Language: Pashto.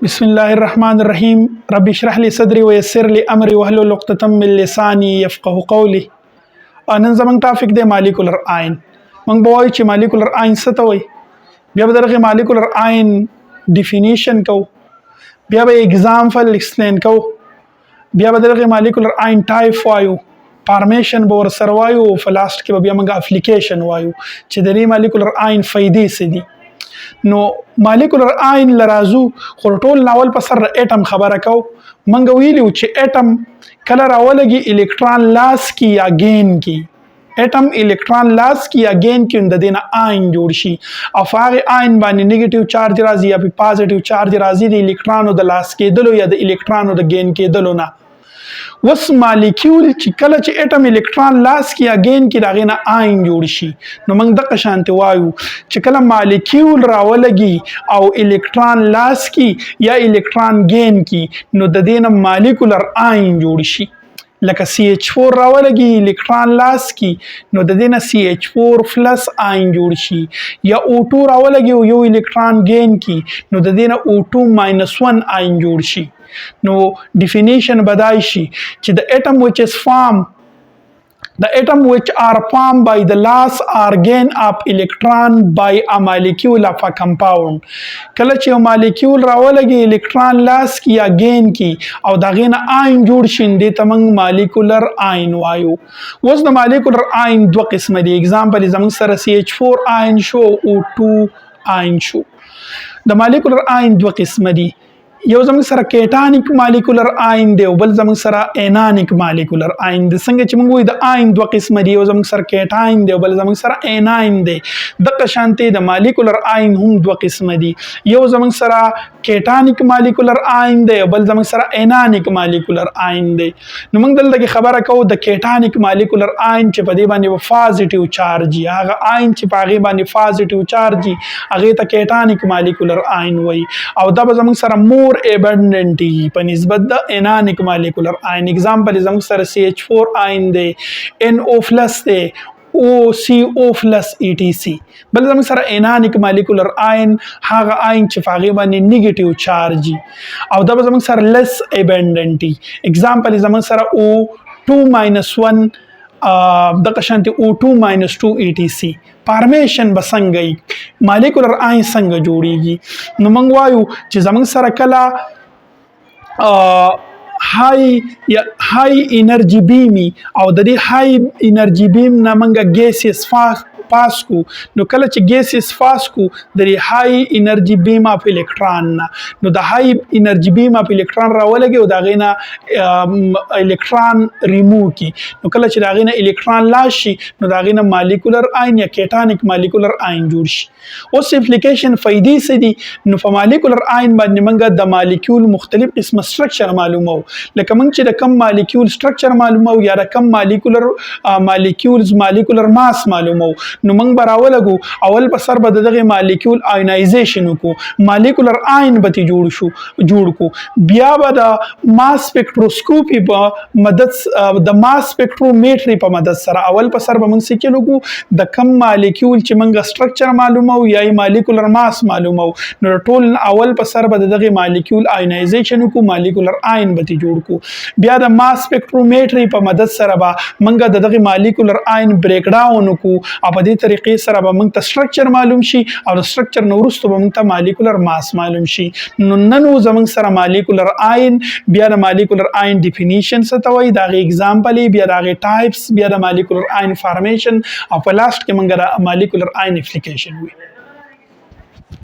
بسم الله الرحمن الرحیم رب اشرح لي صدري ويسر لي امري واحلل عقدة من لساني يفقهوا قولي. نن زمونږ ټاپک دی مالیکولر آین. موږ به وایو چې مالیکولر آین څه ته وایي، بیا به دغه مالیکولر آین ډیفینیشن کوو، بیا به اگزامپل ایکسپلین کوو، بیا به دغه مالیکولر آین ټایپ وایو، فارمیشن به ورسره وایو، په لاست کې به بیا موږ اپلیکیشن وایو چې د دې مالیکولر آین فایدې څه دي. نو مالیکولر آین لرازو خو ټول ناول په سر اټم خبره کو. منګه ویلو چې اټم کله راولګي الکترون لاس کی یا گین کی، اټم الکترون لاس کی یا گین کی د دینه آین جوړ شي او هغه آین باندې نیگیټیو چارج راځي یا پازیټیو چارج راځي د الکترونو د لاس کېدلو یا د الکترونو د گین کېدلو نه. وس مالیکول چې کله چې اټم الکترون لاس کی یا گین کی داغه نه آین جوړ شي، نو موږ دغه شانتي وایو چې کله مالیکول راولګي او الکترون لاس کی یا الکترون گین کی نو د دینه مالیکولر آین جوړ شي. لکه CH4 راولګي الکترون لاس کی نو د دینه CH4 پلس آین جوړ شي، یا O2 راولګي یو الکترون گین کی نو د دینه O2 ماینس 1 آین جوړ شي. نو definition بدای شي چې the atom which is formed the atom which are formed by the loss or gain of electron by a molecule of a compound. کله چې یو مالیکول راولګي الکترون لاس کی یا گین کی او دغه نه آین جوړ شي دې ته موږ مالیکولر آین وایو. اوس د مالیکولر آین دوه قسم دي. اگزامپل زموږ سره CH4 آین شو، O2 آین شو. د مالیکولر آین دوه قسم دي، یو زموږ سره کیټانیک مالیکولر آین دی او بل زموږ سره انانیک مالیکولر آین دی. څنګه چې موږ وایو د آین دوه قسم دي، یو زموږ سره کیټاین دی او بل زموږ سره اناین دی. دغه شانتي د مالیکولر آین هم دوه قسم دي، یو زموږ سره کیټانیک مالیکولر آین دی او بل زموږ سره انانیک مالیکولر آین دی. نو موږ دلته خبره کوو د کیټانیک مالیکولر آین چې په دې باندې پازیټیو چارج، هغه آین چې په هغه باندې پازیټیو چارج هغه ته کیټانیک مالیکولر آین وایي، او دا به زموږ سره مور abundant په نسبت د انانیک مالیکولر آین. اگزامپل زموږ سره CH4 آین دی، NO پلس دی، OCO پلس ETC. بل زموږ سره انانیک مالیکولر آین هغه آین چې په هغې باندې نیگیټیو چارج او دا به زموږ سره لیس abundant. اگزامپل زموږ سره O2 ماینس 1 دغه شانتي O2 ماینس 2 ETC. فارمیشن به څنګه وي، مالیکولر آین څنګه جوړیږي، نو موږ وایو چې زموږ سره کله های انرژي بیمي او د دې های انرژي بیم نه موږ ګیسز پاس کو، نو کله چې ګیسز پاس کو د دې های انرژي بیم اف الکترون نه، نو د های انرژي بیم اف الکترون راولګي او دا غینه الکترون ریموو کی، نو کله چې دا غینه الکترون لاس شي نو دا غینه مالیکولر آین یا کیټانیک مالیکولر آین جوړ شي. اوس اپلیکیشن فائدې څه دي؟ نو په مالیکولر آین باندې موږ د مالیکول مختلف قسم سټرکچر معلومو، لکه موږ چې د کم مالیکول سټرکچر معلومو یا د کم مالیکولر ماس معلومو، نو موږ به راولګو اول په سر به دغه مالیکول آینایزیشن وکړو، مالیکولر آین به جوړ کو، بیا به د ماس سپیکټروسکوپي په مدد د ماس سپیکټرومیټري په مدد سره اول په سر به موږ څه کېلو د کم مالیکول چې موږ سټرکچر معلومو یا مالیکولر ماس معلومو، نو ټول اول په سر به دغه مالیکول آینایزیشن وکړو، مالیکولر آین به جوړ کو، بیا د ماس سپیکټرومیټري په مدد سره به موږ دغه مالیکولر آین بریک ډاون وکړو او په دې طریقې سره به موږ ته سټرکچر معلوم شي او د سټرکچر نه وروسته به موږ ته مالیکولر ماس معلوم شي. نو نن زموږ سره مالیکولر آین، بیا د مالیکولر آین ډیفینیشن څه ته وایي، د هغې اگزامپل، بیا د هغې ټایپس، بیا د مالیکولر آین فارمیشن او په لاست کې موږ د مالیکولر آین اپلیکیشن وي.